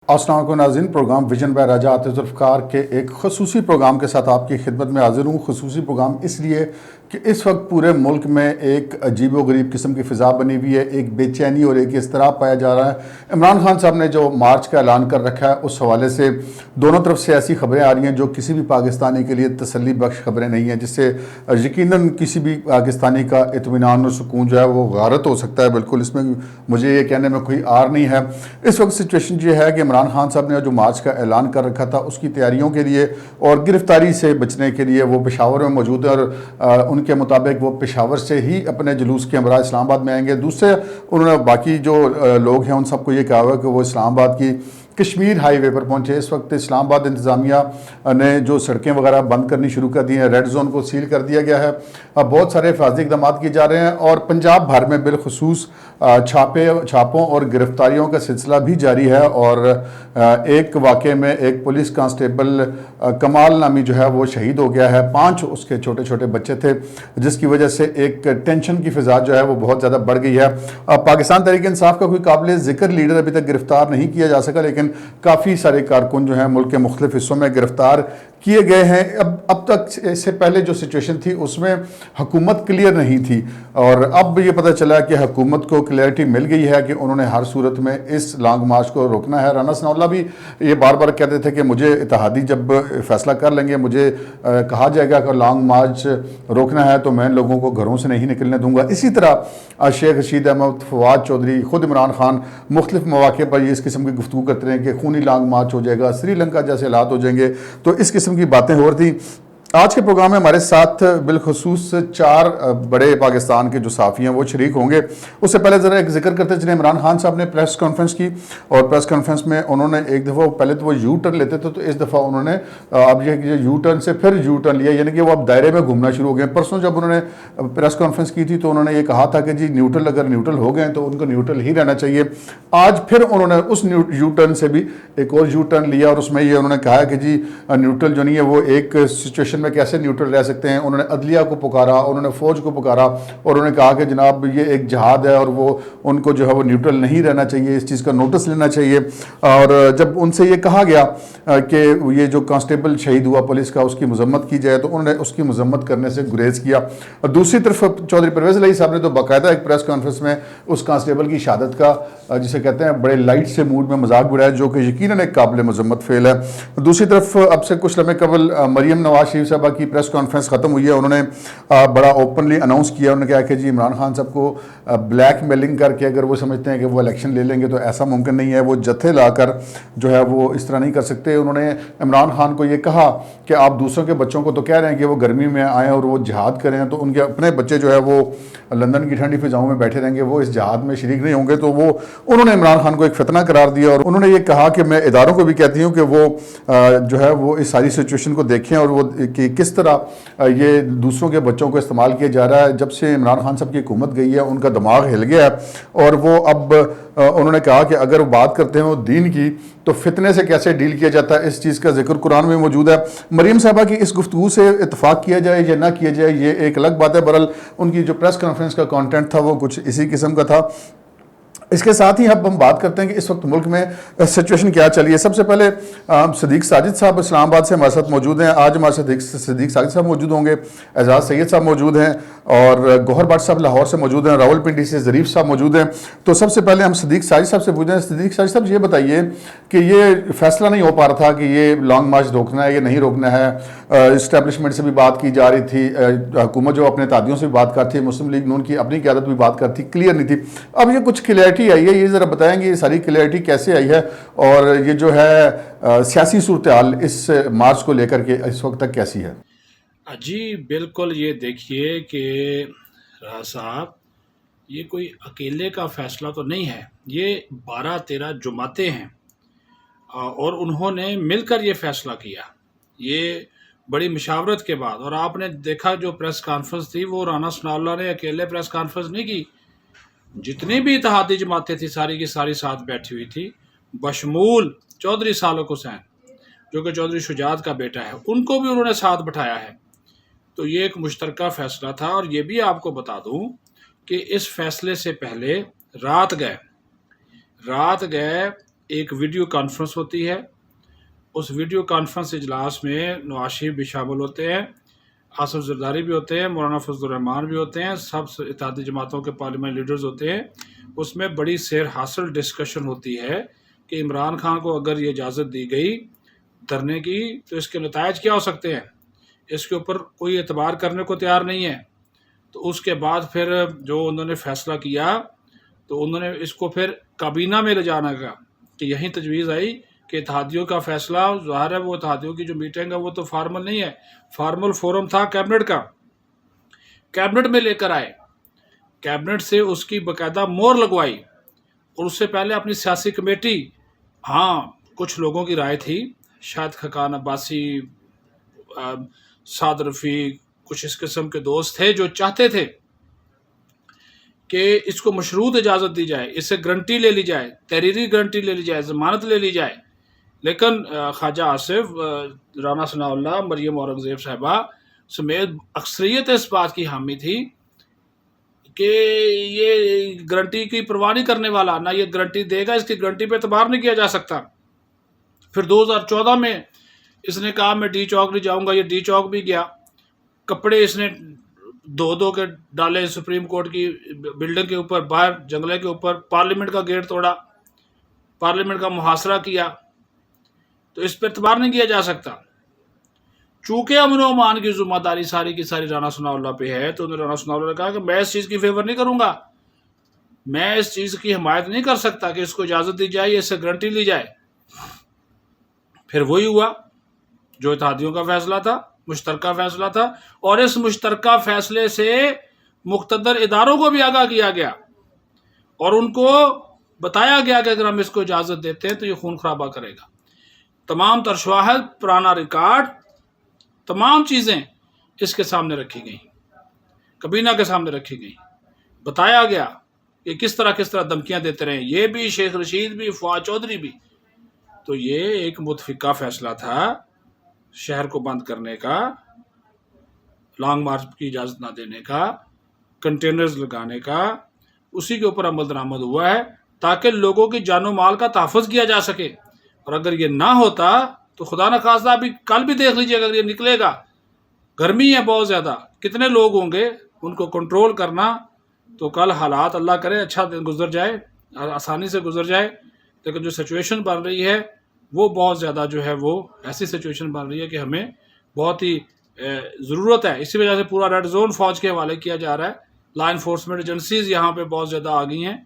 السلام علیکم ناظرین، پروگرام ویژن بائی راجہ عاطف ذوالفقار کے ایک خصوصی پروگرام کے ساتھ آپ کی خدمت میں حاضر ہوں۔ خصوصی پروگرام اس لیے کہ اس وقت پورے ملک میں ایک عجیب و غریب قسم کی فضا بنی ہوئی ہے، ایک بے چینی اور ایک اضطراب پایا جا رہا ہے۔ عمران خان صاحب نے جو مارچ کا اعلان کر رکھا ہے، اس حوالے سے دونوں طرف سے ایسی خبریں آ رہی ہیں جو کسی بھی پاکستانی کے لیے تسلی بخش خبریں نہیں ہیں، جس سے یقیناً کسی بھی پاکستانی کا اطمینان اور سکون جو ہے وہ غارت ہو سکتا ہے۔ بالکل اس میں مجھے یہ کہنے میں کوئی آر نہیں ہے۔ اس وقت سچویشن یہ ہے کہ عمران خان صاحب نے جو مارچ کا اعلان کر رکھا تھا، اس کی تیاریوں کے لیے اور گرفتاری سے بچنے کے لیے وہ پشاور میں موجود ہے، اور ان کے مطابق وہ پشاور سے ہی اپنے جلوس کے ہمراہ اسلام آباد میں آئیں گے۔ دوسرے انہوں نے باقی جو لوگ ہیں ان سب کو یہ کہا ہوا ہے کہ وہ اسلام آباد کی کشمیر ہائی وے پر پہنچے۔ اس وقت اسلام آباد انتظامیہ نے جو سڑکیں وغیرہ بند کرنی شروع کر دی ہیں، ریڈ زون کو سیل کر دیا گیا ہے، بہت سارے حفاظتی اقدامات کیے جا رہے ہیں، اور پنجاب بھر میں بالخصوص چھاپوں اور گرفتاریوں کا سلسلہ بھی جاری ہے۔ اور ایک واقعے میں ایک پولیس کانسٹیبل کمال نامی جو ہے وہ شہید ہو گیا ہے، 5 اس کے چھوٹے چھوٹے بچے تھے، جس کی وجہ سے ایک ٹینشن کی فضا جو ہے وہ بہت زیادہ بڑھ گئی ہے۔ پاکستان تحریک انصاف کا کوئی قابل ذکر لیڈر ابھی تک گرفتار نہیں کیا جا سکا، لیکن کافی سارے کارکن جو ہیں ملک کے مختلف حصوں میں گرفتار کیے گئے ہیں۔ اب تک اس سے پہلے جو سچویشن تھی اس میں حکومت کلیئر نہیں تھی، اور اب یہ پتہ چلا کہ حکومت کو کلیئرٹی مل گئی ہے کہ انہوں نے ہر صورت میں اس لانگ مارچ کو روکنا ہے۔ رانا ثناء اللہ بھی یہ بار بار کہتے تھے کہ مجھے اتحادی جب فیصلہ کر لیں گے، مجھے کہا جائے گا کہ لانگ مارچ روکنا ہے تو میں لوگوں کو گھروں سے نہیں نکلنے دوں گا۔ اسی طرح شیخ رشید احمد، فواد چودھری، خود عمران خان مختلف مواقع پر یہ اس قسم کی گفتگو کرتے رہے کہ خونی لانگ مارچ ہو جائے گا، سری لنکا جیسے حالات ہو جائیں گے، تو اس قسم کی باتیں ہو رہی تھیں۔ آج کے پروگرام میں ہمارے ساتھ بالخصوص 4 بڑے پاکستان کے جو صحافی ہیں وہ شریک ہوں گے۔ اس سے پہلے ذرا ایک ذکر کرتے چلیں، عمران خان صاحب نے پریس کانفرنس کی، اور پریس کانفرنس میں انہوں نے ایک دفعہ، پہلے تو وہ یو ٹرن لیتے تھے، تو اس دفعہ انہوں نے اب یہ یو ٹرن سے پھر یو ٹرن لیا، یعنی کہ وہ اب دائرے میں گھومنا شروع ہو گئے۔ پرسوں جب انہوں نے پریس کانفرنس کی تھی تو انہوں نے یہ کہا تھا کہ جی نیوٹرل، اگر نیوٹرل ہو گئے تو ان کو نیوٹرل ہی رہنا چاہیے۔ آج پھر انہوں نے اس یو ٹرن سے بھی ایک اور یو ٹرن لیا، اور اس میں یہ انہوں نے کہا کہ جی نیوٹرل جو نہیں ہے وہ ایک سچویشن میں کیسے نیوٹرل رہ سکتے ہیں۔ انہوں نے عدلیہ کو پکارا، انہوں نے فوج کو پکارا، اور انہوں نے کہا کہ جناب یہ ایک جہاد ہے اور وہ ان کو جو ہے وہ نیوٹرل نہیں رہنا چاہیے، اس چیز کا نوٹس لینا چاہیے۔ اور جب ان سے یہ کہا گیا کہ یہ جو کانسٹیبل شہید ہوا پولیس کا، اس کی مذمت کی جائے، تو انہوں نے اس کی مذمت کرنے سے گریز کیا۔ اور دوسری طرف چودھری پرویز الہی صاحب نے تو باقاعدہ ایک پریس کانفرنس میں اس کانسٹیبل کی شہادت کا، جسے کہتے ہیں بڑے لائٹ سے موڈ میں مذاق اڑایا، جو کہ یقیناً ایک قابل مذمت فعل ہے۔ دوسری طرف اب سے کچھ لمحے قبل مریم نواز شریف صاحبہ کی پریس کانفرنس ختم ہوئی ہے، انہوں نے بڑا اوپنلی اناؤنس کیا، انہوں نے کہا کہ جی عمران خان صاحب کو بلیک میلنگ کر کے اگر وہ سمجھتے ہیں کہ وہ الیکشن لے لیں گے تو ایسا ممکن نہیں ہے، وہ جتھے لا کر جو ہے وہ اس طرح نہیں کر سکتے۔ انہوں نے عمران خان کو یہ کہا کہ آپ دوسروں کے بچوں کو تو کہہ رہے ہیں کہ وہ گرمی میں آئیں اور وہ جہاد کریں، تو ان کے اپنے بچے جو ہے وہ لندن کی ٹھنڈی فضاؤں میں بیٹھے رہیں گے، وہ اس جہاد میں شریک نہیں ہوں گے۔ تو وہ انہوں نے عمران خان کو ایک فتنہ قرار دیا، اور انہوں نے یہ کہا کہ میں اداروں کو بھی کہتی ہوں کہ وہ جو ہے وہ اس ساری سچویشن کو دیکھیں، اور وہ کہ کس طرح یہ دوسروں کے بچوں کو استعمال کیا جا رہا ہے۔ جب سے عمران خان صاحب کی حکومت گئی ہے ان کا دماغ ہل گیا ہے، اور وہ اب انہوں نے کہا کہ اگر بات کرتے ہیں وہ دین کی، تو فتنے سے کیسے ڈیل کیا جاتا ہے، اس چیز کا ذکر قرآن میں موجود ہے۔ مریم صاحبہ کی اس گفتگو سے اتفاق کیا جائے یا نہ کیا جائے یہ ایک الگ بات ہے، برحال ان کی جو پریس کانفرنس کا کانٹینٹ تھا وہ کچھ اسی قسم کا تھا۔ اس کے ساتھ ہی اب ہم بات کرتے ہیں کہ اس وقت ملک میں سچویشن کیا چلی ہے۔ سب سے پہلے صدیق ساجد صاحب اسلام آباد سے ہمارے ساتھ موجود ہیں، آج ہمارے ساتھ صدیق ساجد صاحب موجود ہوں گے، اعزاز سید صاحب موجود ہیں، اور گوہر بٹ صاحب لاہور سے موجود ہیں، راول پنڈی سے ظریف صاحب موجود ہیں۔ تو سب سے پہلے ہم صدیق ساجد صاحب سے پوچھتے ہیں، صدیق ساجد صاحب یہ بتائیے کہ یہ فیصلہ نہیں ہو پا رہا تھا کہ یہ لانگ مارچ روکنا ہے یا نہیں روکنا ہے، اسٹیبلشمنٹ سے بھی بات کی جا رہی تھی، حکومت جو اپنے اتحادیوں سے بھی بات کرتی ہے، مسلم لیگ نون کی اپنی قیادت بھی بات کرتی، کلیئر نہیں تھی۔ اب یہ کچھ کلیئرٹی آئی ہے، یہ ذرا بتائیں گے یہ ساری کلیئرٹی کیسے آئی ہے، اور یہ جو ہے سیاسی صورتحال اس مارچ کو لے کر کے اس وقت تک کیسی ہے؟ جی بالکل، یہ دیکھیے کہ راہ صاحب یہ کوئی اکیلے کا فیصلہ تو نہیں ہے، یہ 12-13 جماعتیں ہیں، اور انہوں نے مل کر یہ فیصلہ کیا، یہ بڑی مشاورت کے بعد۔ اور آپ نے دیکھا جو پریس کانفرنس تھی وہ رانا ثناء اللہ نے اکیلے پریس کانفرنس نہیں کی، جتنی بھی اتحادی جماعتیں تھیں ساری کی ساری ساتھ بیٹھی ہوئی تھی، بشمول چودھری سالک حسین جو کہ چودھری شجاعت کا بیٹا ہے، ان کو بھی انہوں نے ساتھ بٹھایا ہے۔ تو یہ ایک مشترکہ فیصلہ تھا، اور یہ بھی آپ کو بتا دوں کہ اس فیصلے سے پہلے رات گئے ایک ویڈیو کانفرنس ہوتی ہے. اس ویڈیو کانفرنس اجلاس میں نواز شریف بھی شامل ہوتے ہیں، آصف زرداری بھی ہوتے ہیں، مولانا فضل الرحمان بھی ہوتے ہیں، سب اتحادی جماعتوں کے پارلیمنٹ لیڈرز ہوتے ہیں. اس میں بڑی سیر حاصل ڈسکشن ہوتی ہے کہ عمران خان کو اگر یہ اجازت دی گئی دھرنے کی تو اس کے نتائج کیا ہو سکتے ہیں. اس کے اوپر کوئی اعتبار کرنے کو تیار نہیں ہے. تو اس کے بعد پھر جو انہوں نے فیصلہ کیا تو انہوں نے اس کو پھر کابینہ میں لے جانا کا، کہ یہیں تجویز آئی کہ اتحادیوں کا فیصلہ ظاہر ہے، وہ اتحادیوں کی جو میٹنگ ہے وہ تو فارمل نہیں ہے، فارمل فورم تھا کیبنٹ کا، کیبنٹ میں لے کر آئے، کیبنٹ سے اس کی باقاعدہ مور لگوائی، اور اس سے پہلے اپنی سیاسی کمیٹی، ہاں کچھ لوگوں کی رائے تھی، شاید خقان عباسی، سعد رفیق، کچھ اس قسم کے دوست تھے جو چاہتے تھے کہ اس کو مشروط اجازت دی جائے، اس سے گارنٹی لے لی جائے، تحریری گارنٹی لے لی جائے، ضمانت لے لی جائے. لیکن خواجہ آصف، رانا ثناء اللہ، مریم اورنگزیب صاحبہ سمیت اکثریت اس بات کی حامی تھی کہ یہ گارنٹی کی پرواہ نہیں کرنے والا، نہ یہ گارنٹی دے گا، اس کی گارنٹی پہ اعتبار نہیں کیا جا سکتا. پھر 2014 میں اس نے کہا میں ڈی چوک نہیں جاؤں گا، یہ ڈی چوک بھی گیا، کپڑے اس نے دو کے ڈالے سپریم کورٹ کی بلڈنگ کے اوپر، باہر جنگلے کے اوپر، پارلیمنٹ کا گیٹ توڑا، پارلیمنٹ کا محاصرہ کیا. تو اس پہ اعتبار نہیں کیا جا سکتا. چونکہ امن و امان کی ذمہ داری ساری کی ساری رانا ثناء اللہ پہ ہے، تو انہوں نے رانا ثناء اللہ نے کہا کہ میں اس چیز کی فیور نہیں کروں گا، میں اس چیز کی حمایت نہیں کر سکتا کہ اس کو اجازت دی جائے، اس سے گارنٹی لی جائے. پھر وہی ہوا جو اتحادیوں کا فیصلہ تھا، مشترکہ فیصلہ تھا، اور اس مشترکہ فیصلے سے مقتدر اداروں کو بھی آگاہ کیا گیا اور ان کو بتایا گیا کہ اگر ہم اس کو اجازت دیتے ہیں تو یہ خون خرابہ کرے گا. تمام تر شواہد، پرانا ریکارڈ، تمام چیزیں اس کے سامنے رکھی گئیں، کابینہ کے سامنے رکھی گئیں، بتایا گیا کہ کس طرح دھمکیاں دیتے رہے، یہ بھی، شیخ رشید بھی، فواد چودھری بھی. تو یہ ایک متفقہ فیصلہ تھا شہر کو بند کرنے کا، لانگ مارچ کی اجازت نہ دینے کا، کنٹینرز لگانے کا. اسی کے اوپر عمل درآمد ہوا ہے تاکہ لوگوں کی جان و مال کا تحفظ کیا جا سکے. اور اگر یہ نہ ہوتا تو خدا نہ خواستہ ابھی کل بھی دیکھ لیجیے، اگر یہ نکلے گا، گرمی ہے بہت زیادہ، کتنے لوگ ہوں گے، ان کو کنٹرول کرنا، تو کل حالات اللہ کرے اچھا گزر جائے، آسانی سے گزر جائے. لیکن جو سچویشن بن رہی ہے وہ بہت زیادہ جو ہے وہ ایسی سچویشن بن رہی ہے کہ ہمیں بہت ہی ضرورت ہے. اسی وجہ سے پورا ریڈ زون فوج کے حوالے کیا جا رہا ہے، لا انفورسمنٹ ایجنسیز یہاں پہ بہت زیادہ آ گئی ہیں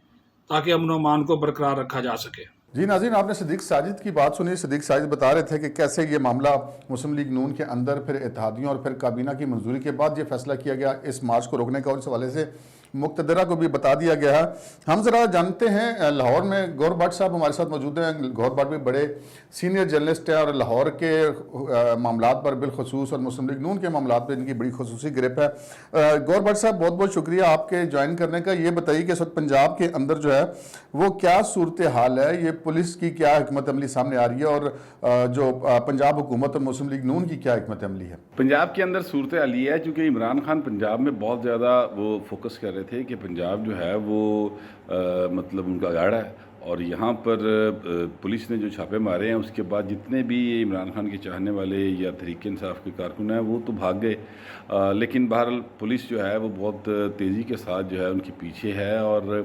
تاکہ امن و امان کو برقرار رکھا جا سکے. جی ناظرین، آپ نے صدیق ساجد کی بات سنی. صدیق ساجد بتا رہے تھے کہ کیسے یہ معاملہ مسلم لیگ نون کے اندر پھر اتحادیوں اور پھر کابینہ کی منظوری کے بعد یہ فیصلہ کیا گیا اس مارچ کو روکنے کا، اور اس حوالے سے مقتدرہ کو بھی بتا دیا گیا ہے. ہم ذرا جانتے ہیں لاہور میں گور بٹ صاحب ہمارے ساتھ موجود ہیں. گور بٹ بھی بڑے سینئر جرنلسٹ ہیں اور لاہور کے معاملات پر بالخصوص اور مسلم لیگ نون کے معاملات پر ان کی بڑی خصوصی گرپ ہے. گور بٹ صاحب بہت بہت شکریہ آپ کے جوائن کرنے کا. یہ بتائیے کہ اس وقت پنجاب کے اندر جو ہے وہ کیا صورتحال ہے، یہ پولیس کی کیا حکمت عملی سامنے آ رہی ہے، اور جو پنجاب حکومت اور مسلم لیگ نون کی کیا حکمت عملی ہے؟ پنجاب کے اندر صورتحال یہ ہے چونکہ عمران خان پنجاب میں بہت زیادہ وہ فوکس کر رہے تھے کہ پنجاب جو ہے وہ مطلب ان کا گاڑا ہے، اور یہاں پر پولیس نے جو چھاپے مارے ہیں اس کے بعد جتنے بھی عمران خان کے چاہنے والے یا تحریک انصاف کے کارکن ہیں وہ تو بھاگ گئے. لیکن بہرحال پولیس جو ہے وہ بہت تیزی کے ساتھ جو ہے ان کے پیچھے ہے. اور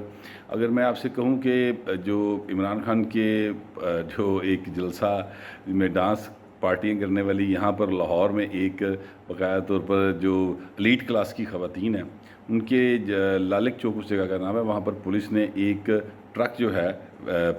اگر میں آپ سے کہوں کہ جو عمران خان کے جو ایک جلسہ میں ڈانس پارٹیاں کرنے والی یہاں پر لاہور میں ایک باقاعدہ طور پر جو ایلیٹ کلاس کی خواتین ہیں ان کے لالک چوک اس جگہ کا نام ہے، وہاں پر پولیس نے ایک ٹرک جو ہے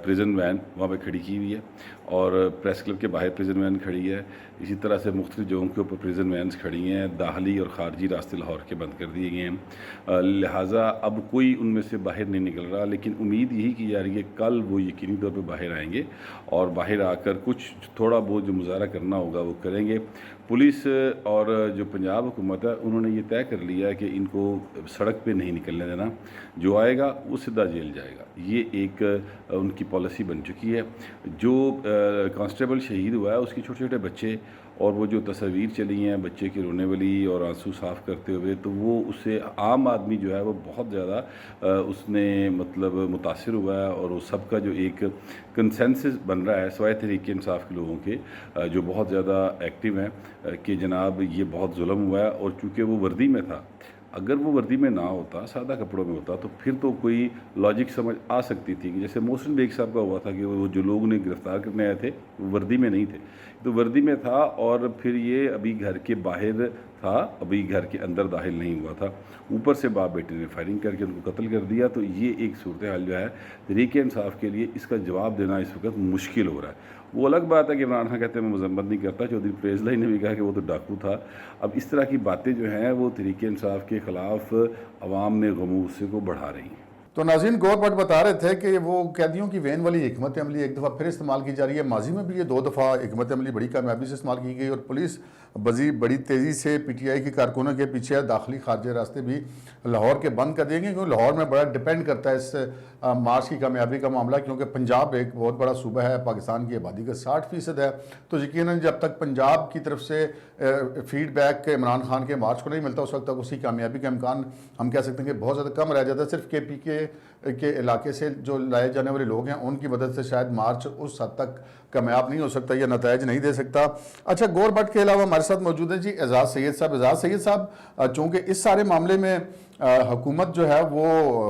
پریزن وین وہاں پہ کھڑی کی ہوئی ہے، اور پریس کلب کے باہر پریزن وین کھڑی ہے. اسی طرح سے مختلف جگہوں کے اوپر پریزن وینز کھڑی ہیں. داخلی اور خارجی راستے لاہور کے بند کر دیے گئے ہیں، لہٰذا اب کوئی ان میں سے باہر نہیں نکل رہا. لیکن امید یہی کی جا رہی ہے کل وہ یقینی طور پہ باہر آئیں گے اور باہر آ کر کچھ تھوڑا بہت جو مظاہرہ کرنا ہوگا وہ کریں گے. پولیس اور جو پنجاب حکومت ہے انہوں نے یہ طے کر لیا ہے کہ ان کو سڑک پہ نہیں نکلنے دینا، جو آئے گا وہ سیدھا جیل جائے گا. یہ ایک ان کی پالیسی بن چکی ہے. جو کانسٹیبل شہید ہوا ہے اس کے چھوٹے چھوٹے بچے اور وہ جو تصاویر چلی ہیں بچے کی رونے والی اور آنسو صاف کرتے ہوئے، تو وہ اس سے عام آدمی جو ہے وہ بہت زیادہ اس نے مطلب متاثر ہوا ہے، اور وہ سب کا جو ایک کنسنسس بن رہا ہے سوائے تحریک انصاف کے لوگوں کے جو بہت زیادہ ایکٹیو ہیں کہ جناب یہ بہت ظلم ہوا ہے. اور چونکہ وہ وردی میں تھا، اگر وہ وردی میں نہ ہوتا، سادہ کپڑوں میں ہوتا، تو پھر تو کوئی لاجک سمجھ آ سکتی تھی کہ جیسے محسن بیگ صاحب کا ہوا تھا کہ وہ جو لوگ انہیں گرفتار کرنے آئے تھے وہ وردی میں نہیں تھے، تو وردی میں تھا اور پھر یہ ابھی گھر کے باہر تھا، ابھی گھر کے اندر داخل نہیں ہوا تھا. اوپر سے باپ بیٹے نے فائرنگ کر کے ان کو قتل کر دیا. تو یہ ایک صورتحال جو ہے تحریک انصاف کے لیے اس کا جواب دینا اس وقت مشکل ہو رہا ہے. وہ الگ بات ہے کہ عمران خان کہتے ہیں میں مذمت نہیں کرتا، چودھری پریز لائی نے بھی کہا کہ وہ تو ڈاکو تھا. اب اس طرح کی باتیں جو ہیں وہ تحریک انصاف کے خلاف عوام میں غم و غصے کو بڑھا رہی ہیں. تو ناظرین، گور بٹ بتا رہے تھے کہ وہ قیدیوں کی وین والی حکمت عملی ایک دفعہ پھر استعمال کی جا رہی ہے. ماضی میں بھی یہ 2 دفعہ حکمت عملی بڑی کامیابی سے استعمال کی گئی، اور پولیس بڑی تیزی سے پی ٹی آئی کے کارکنوں کے پیچھے داخلی خارجی راستے بھی لاہور کے بند کر دیں گے، کیونکہ لاہور میں بڑا ڈیپینڈ کرتا ہے اس مارچ کی کامیابی کا معاملہ، کیونکہ پنجاب ایک بہت بڑا صوبہ ہے، پاکستان کی آبادی کا 60% ہے. تو یقیناً جب تک پنجاب کی طرف سے فیڈ بیک عمران خان کے مارچ کو نہیں ملتا، اس وقت تک اس کی کامیابی کا امکان ہم کہہ سکتے ہیں کہ بہت زیادہ کم رہ جاتا ہے. صرف کے پی کے علاقے سے جو لائے جانے والے لوگ ہیں ان کی مدد سے شاید مارچ اس حد تک کامیاب نہیں ہو سکتا یا نتائج نہیں دے سکتا. اچھا، گور بٹ کے علاوہ ہمارے ساتھ موجود ہیں جی اعزاز سید صاحب. اعزاز سید صاحب، چونکہ اس سارے معاملے میں حکومت جو ہے وہ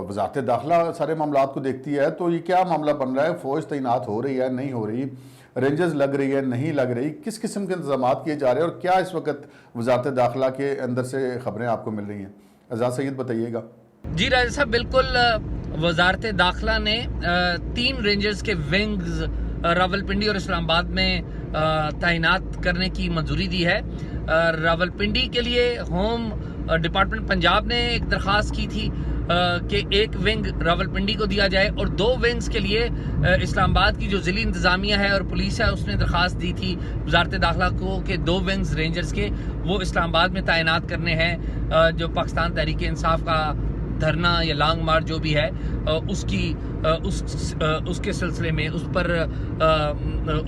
وزارت داخلہ سارے معاملات کو دیکھتی ہے، تو یہ کیا معاملہ بن رہا ہے؟ فوج تعینات ہو رہی ہے نہیں ہو رہی؟ رینجرز لگ رہی ہے نہیں لگ رہی؟ کس قسم کے انتظامات کیے جا رہے ہیں، اور کیا اس وقت وزارت داخلہ کے اندر سے خبریں آپ کو مل رہی ہیں؟ اعزاز سید بتائیے گا. جی راجہ صاحب، بالکل وزارت داخلہ نے 3 رینجرز کے ونگز راولپنڈی اور اسلام آباد میں تعینات کرنے کی منظوری دی ہے. راولپنڈی کے لیے ہوم ڈپارٹمنٹ پنجاب نے ایک درخواست کی تھی کہ ایک ونگ راولپنڈی کو دیا جائے، اور 2 ونگز کے لیے اسلام آباد کی جو ضلعی انتظامیہ ہے اور پولیس ہے اس نے درخواست دی تھی وزارت داخلہ کو کہ 2 ونگز رینجرز کے وہ اسلام آباد میں تعینات کرنے ہیں. جو پاکستان تحریک انصاف کا دھرنا یا لانگ مارچ جو بھی ہے اس کے سلسلے میں، اس پر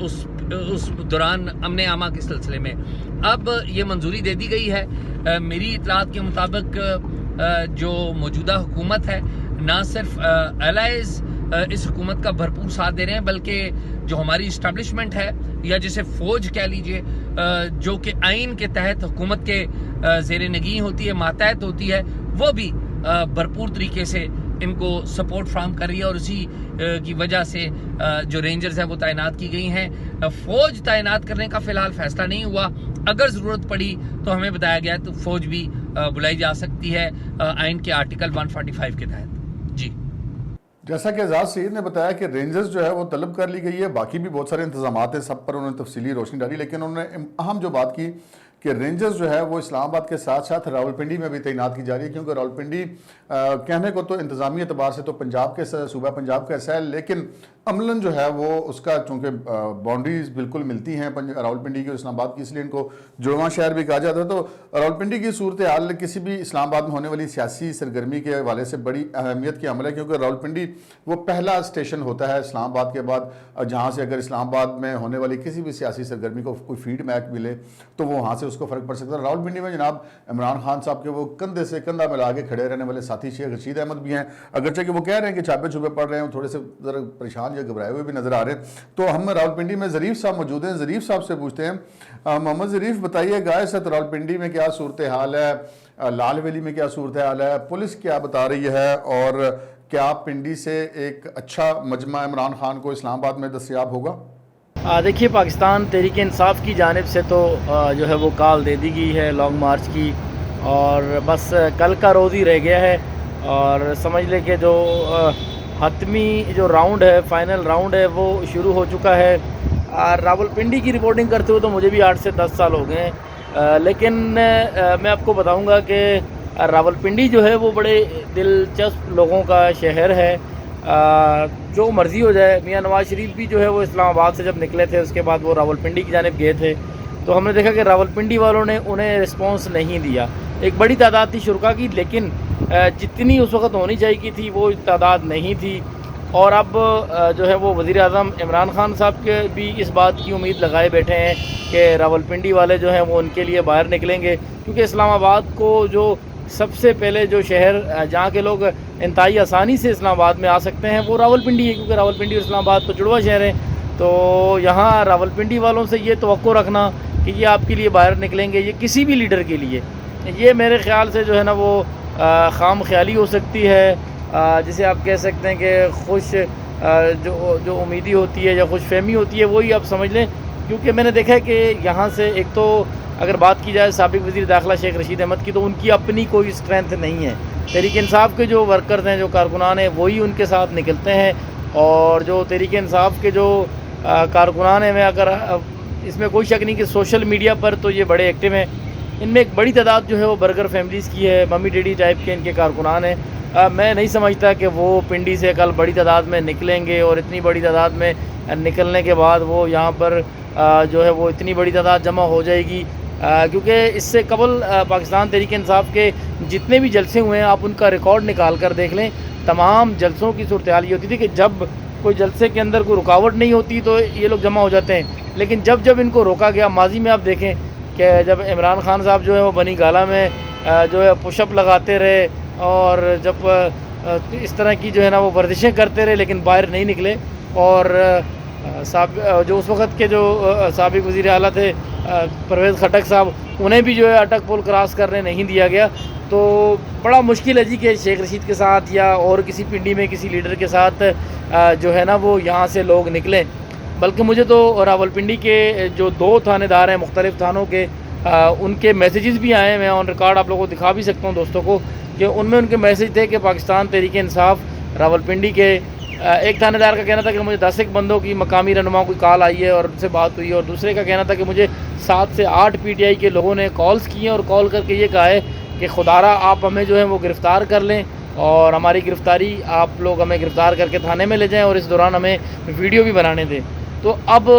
اس دوران امن عامہ کے سلسلے میں اب یہ منظوری دے دی گئی ہے. میری اطلاعات کے مطابق جو موجودہ حکومت ہے، نہ صرف الائز اس حکومت کا بھرپور ساتھ دے رہے ہیں، بلکہ جو ہماری اسٹیبلشمنٹ ہے یا جسے فوج کہہ لیجئے، جو کہ آئین کے تحت حکومت کے زیر نگین ہوتی ہے، ماتحت ہوتی ہے، وہ بھی بھرپور طریقے سے ان کو سپورٹ فراہم کر رہی ہے، اور اسی کی وجہ سے جو رینجرز ہیں وہ تعینات کی گئی ہیں. فوج تعینات کرنے کا فی الحال فیصلہ نہیں ہوا، اگر ضرورت پڑی تو ہمیں بتایا گیا تو فوج بھی بلائی جا سکتی ہے آئین کے آرٹیکل 145 کے تحت. جی، جیسا کہ اعزاز سید نے بتایا کہ رینجرز جو ہے وہ طلب کر لی گئی ہے، باقی بھی بہت سارے انتظامات ہیں، سب پر انہوں نے تفصیلی روشنی ڈالی، لیکن انہوں نے اہم جو بات کی کہ رینجرز جو ہے وہ اسلام آباد کے ساتھ ساتھ راولپنڈی میں بھی تعینات کی جا رہی ہے، کیونکہ راولپنڈی کہنے کو تو انتظامی اعتبار سے تو پنجاب کے صوبہ پنجاب کا حصہ ہے، لیکن عملاً جو ہے وہ اس کا چونکہ باؤنڈریز بالکل ملتی ہیں راولپنڈی کی اور اسلام آباد کی، اس لیے ان کو جڑواں شہر بھی کہا جاتا ہے. تو راولپنڈی کی صورتحال کسی بھی اسلام آباد میں ہونے والی سیاسی سرگرمی کے حوالے سے بڑی اہمیت کی عمل ہے، کیونکہ راولپنڈی وہ پہلا اسٹیشن ہوتا ہے اسلام آباد کے بعد جہاں سے اگر اسلام آباد میں ہونے والی کسی بھی سیاسی سرگرمی کو کوئی فیڈ بیک ملے تو وہ وہاں سے اس کو فرق پڑ سکتا ہے. راولپنڈی میں جناب عمران خان صاحب کے وہ کندھے سے کندھا ملا کے کھڑے رہنے والے ساتھی شیخ رشید احمد بھی ہیں، اگرچہ کہ وہ کہہ رہے ہیں کہ چھاپے چھپے پڑ رہے ہیں، تھوڑے سے ذرا پریشان یا گھبرائے ہوئے بھی نظر آ رہے ہیں. تو ہم راولپنڈی میں ظریف صاحب موجود ہیں، ظریف صاحب سے پوچھتے ہیں. محمد ظریف، بتائیے گا اس وقت راولپنڈی میں کیا صورتحال ہے، لال ویلی میں کیا صورتحال ہے، پولیس کیا بتا رہی ہے، اور کیا پنڈی سے ایک اچھا مجمع عمران خان کو اسلام آباد میں دستیاب ہوگا؟ دیکھیے، پاکستان تحریک انصاف کی جانب سے تو جو ہے وہ کال دے دی گئی ہے لانگ مارچ کی، اور بس کل کا روز ہی رہ گیا ہے، اور سمجھ لیں کہ جو حتمی جو راؤنڈ ہے، فائنل راؤنڈ ہے، وہ شروع ہو چکا ہے. راولپنڈی کی رپورٹنگ کرتے ہوئے تو مجھے بھی 8 سے 10 سال ہو گئے ہیں، لیکن میں آپ کو بتاؤں گا کہ راولپنڈی جو ہے وہ بڑے دلچسپ لوگوں کا شہر ہے. جو مرضی ہو جائے، میاں نواز شریف بھی جو ہے وہ اسلام آباد سے جب نکلے تھے اس کے بعد وہ راولپنڈی کی جانب گئے تھے، تو ہم نے دیکھا کہ راولپنڈی والوں نے انہیں رسپانس نہیں دیا. ایک بڑی تعداد تھی شرکا کی، لیکن جتنی اس وقت ہونی چاہیے تھی وہ تعداد نہیں تھی. اور اب جو ہے وہ وزیر اعظم عمران خان صاحب کے بھی اس بات کی امید لگائے بیٹھے ہیں کہ راولپنڈی والے جو ہیں وہ ان کے لیے باہر نکلیں گے، کیونکہ اسلام آباد کو جو سب سے پہلے جو شہر جہاں کے لوگ انتہائی آسانی سے اسلام آباد میں آ سکتے ہیں وہ راولپنڈی ہے، کیونکہ راولپنڈی اور اسلام آباد تو جڑواں شہر ہیں۔ تو یہاں راولپنڈی والوں سے یہ توقع رکھنا کہ یہ آپ کے لیے باہر نکلیں گے، یہ کسی بھی لیڈر کے لیے یہ میرے خیال سے جو ہے نا وہ خام خیالی ہو سکتی ہے، جسے آپ کہہ سکتے ہیں کہ جو امیدی ہوتی ہے یا خوش فہمی ہوتی ہے وہی آپ سمجھ لیں، کیونکہ میں نے دیکھا ہے کہ یہاں سے ایک تو اگر بات کی جائے سابق وزیر داخلہ شیخ رشید احمد کی تو ان کی اپنی کوئی اسٹرینتھ نہیں ہے، تحریک انصاف کے جو ورکرز ہیں جو کارکنان ہیں وہی ان کے ساتھ نکلتے ہیں، اور جو تحریک انصاف کے جو کارکنان ہیں، میں اگر اس میں کوئی شک نہیں کہ سوشل میڈیا پر تو یہ بڑے ایکٹیو ہیں، ان میں ایک بڑی تعداد جو ہے وہ برگر فیملیز کی ہے، ممی ڈیڈی ٹائپ کے ان کے کارکنان ہیں۔ میں نہیں سمجھتا کہ وہ پنڈی سے کل بڑی تعداد میں نکلیں گے، اور اتنی بڑی تعداد میں نکلنے کے بعد وہ یہاں پر جو ہے وہ اتنی بڑی تعداد جمع ہو جائے گی، کیونکہ اس سے قبل پاکستان تحریک انصاف کے جتنے بھی جلسے ہوئے ہیں آپ ان کا ریکارڈ نکال کر دیکھ لیں، تمام جلسوں کی صورتحال یہ ہوتی تھی کہ جب کوئی جلسے کے اندر کوئی رکاوٹ نہیں ہوتی تو یہ لوگ جمع ہو جاتے ہیں، لیکن جب ان کو روکا گیا، ماضی میں آپ دیکھیں کہ جب عمران خان صاحب جو ہے وہ بنی گالہ میں جو ہے پش اپ لگاتے رہے اور جب اس طرح کی جو ہے نا وہ ورزشیں کرتے رہے لیکن باہر نہیں نکلے، اور جو اس وقت کے جو سابق وزیر اعلیٰ تھے پرویز خٹک صاحب، انہیں بھی جو ہے اٹک پول کراس کرنے نہیں دیا گیا، تو بڑا مشکل ہے جی کہ شیخ رشید کے ساتھ یا اور کسی پنڈی میں کسی لیڈر کے ساتھ جو ہے نا وہ یہاں سے لوگ نکلیں، بلکہ مجھے تو راولپنڈی کے جو 2 تھانے دار ہیں مختلف تھانوں کے، ان کے میسیجز بھی آئے ہیں، میں آن ریکارڈ آپ لوگوں کو دکھا بھی سکتا ہوں دوستوں کو، کہ ان میں ان کے میسیج تھے کہ پاکستان تحریک انصاف راولپنڈی کے ایک تھانے دار کا کہنا تھا کہ مجھے 10 بندوں کی مقامی رہنماؤں کی کال آئی ہے اور ان سے بات ہوئی ہے، اور دوسرے کا کہنا تھا کہ مجھے 7 سے 8 پی ٹی آئی کے لوگوں نے کالز کی ہیں اور کال کر کے یہ کہا ہے کہ خدارہ آپ ہمیں جو ہے وہ گرفتار کر لیں، اور ہماری گرفتاری آپ لوگ ہمیں گرفتار کر کے تھانے میں لے جائیں اور اس دوران ہمیں ویڈیو بھی بنانے دیں۔ تو اب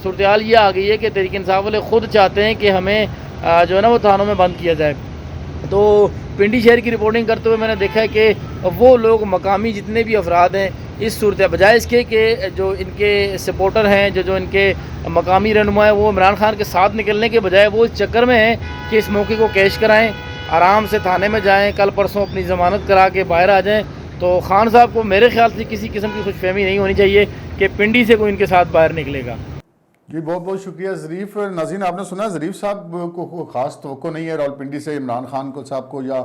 صورتحال یہ آ گئی ہے کہ تحریک انصاف والے خود چاہتے ہیں کہ ہمیں جو ہے نا وہ تھانوں میں بند کیا جائے۔ تو پنڈی شہر کی رپورٹنگ کرتے ہوئے میں نے دیکھا ہے کہ وہ لوگ مقامی جتنے بھی افراد ہیں اس صورت بجائے اس کے کہ جو ان کے سپورٹر ہیں جو ان کے مقامی رہنما ہیں وہ عمران خان کے ساتھ نکلنے کے بجائے وہ اس چکر میں ہیں کہ اس موقع کو کیش کرائیں، آرام سے تھانے میں جائیں، کل پرسوں اپنی ضمانت کرا کے باہر آ جائیں۔ تو خان صاحب کو میرے خیال سے کسی قسم کی خوش فہمی نہیں ہونی چاہیے کہ پنڈی سے کوئی ان کے ساتھ باہر نکلے گا۔ جی بہت بہت شکریہ ظریف۔ ناظرین آپ نے سنا ظریف صاحب کو خاص توقع نہیں ہے راولپنڈی سے عمران خان صاحب کو یا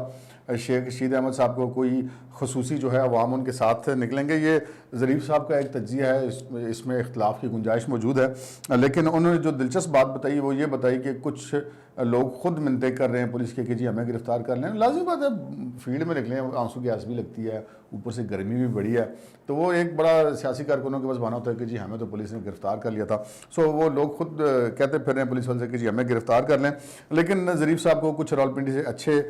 شیخ رشید احمد صاحب کو کوئی خصوصی جو ہے عوام ان کے ساتھ نکلیں گے، یہ ظریف صاحب کا ایک تجزیہ ہے، اس میں اختلاف کی گنجائش موجود ہے، لیکن انہوں نے جو دلچسپ بات بتائی وہ یہ بتائی کہ کچھ لوگ خود منتیں کر رہے ہیں پولیس کے کہ جی ہمیں گرفتار کر لیں۔ لازم بات ہے فیلڈ میں نکلیں، آنسو گیس بھی لگتی ہے، اوپر سے گرمی بھی بڑی ہے، تو وہ ایک بڑا سیاسی کارکنوں کے پاس بہانہ ہوتا ہے کہ جی ہمیں تو پولیس نے گرفتار کر لیا تھا، سو وہ لوگ خود کہتے پھر رہے ہیں پولیس والے سے کہ جی ہمیں گرفتار کر لیں، لیکن ظریف صاحب کو کچھ راولپنڈی سے اچھے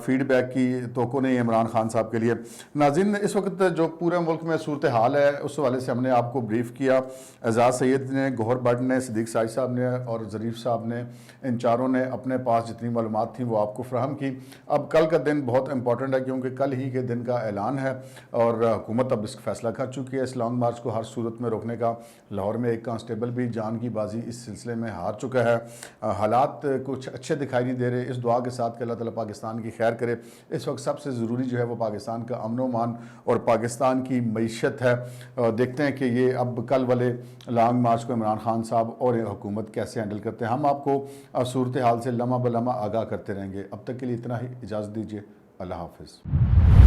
فیڈ بیک کی توقع نہیں ہے عمران خان صاحب کے لیے۔ ناظرین اس وقت جو پورے ملک میں صورتحال ہے اس حوالے سے ہم نے آپ کو بریف کیا، اعزاز سید نے، گوہر بٹ نے، صدیق ساج صاحب نے اور ظریف صاحب نے، ان چاروں نے اپنے پاس جتنی معلومات تھیں وہ آپ کو فراہم کی۔ اب کل کا دن بہت امپورٹنٹ ہے کیونکہ کل ہی کے دن کا اعلان ہے اور حکومت اب اس کا فیصلہ کر چکی ہے اس لانگ مارچ کو ہر صورت میں روکنے کا۔ لاہور میں ایک کانسٹیبل بھی جان کی بازی اس سلسلے میں ہار چکا ہے، حالات کچھ اچھے دکھائی نہیں دے رہے، اس دعا کے ساتھ کہ اللہ تعالیٰ پاکستان کی خیر کرے۔ اس وقت سب سے ضروری جو ہے وہ پاکستان کا امن و امان اور پاکستان کی معیشت ہے۔ دیکھتے ہیں کہ یہ اب کل والے لانگ مارچ کو عمران خان صاحب اور حکومت کیسے ہینڈل کرتے ہیں۔ ہم آپ کو صورتحال سے لمحہ بلمحہ آگاہ کرتے رہیں گے۔ اب تک کے لیے اتنا ہی، اجازت دیجیے، اللہ حافظ۔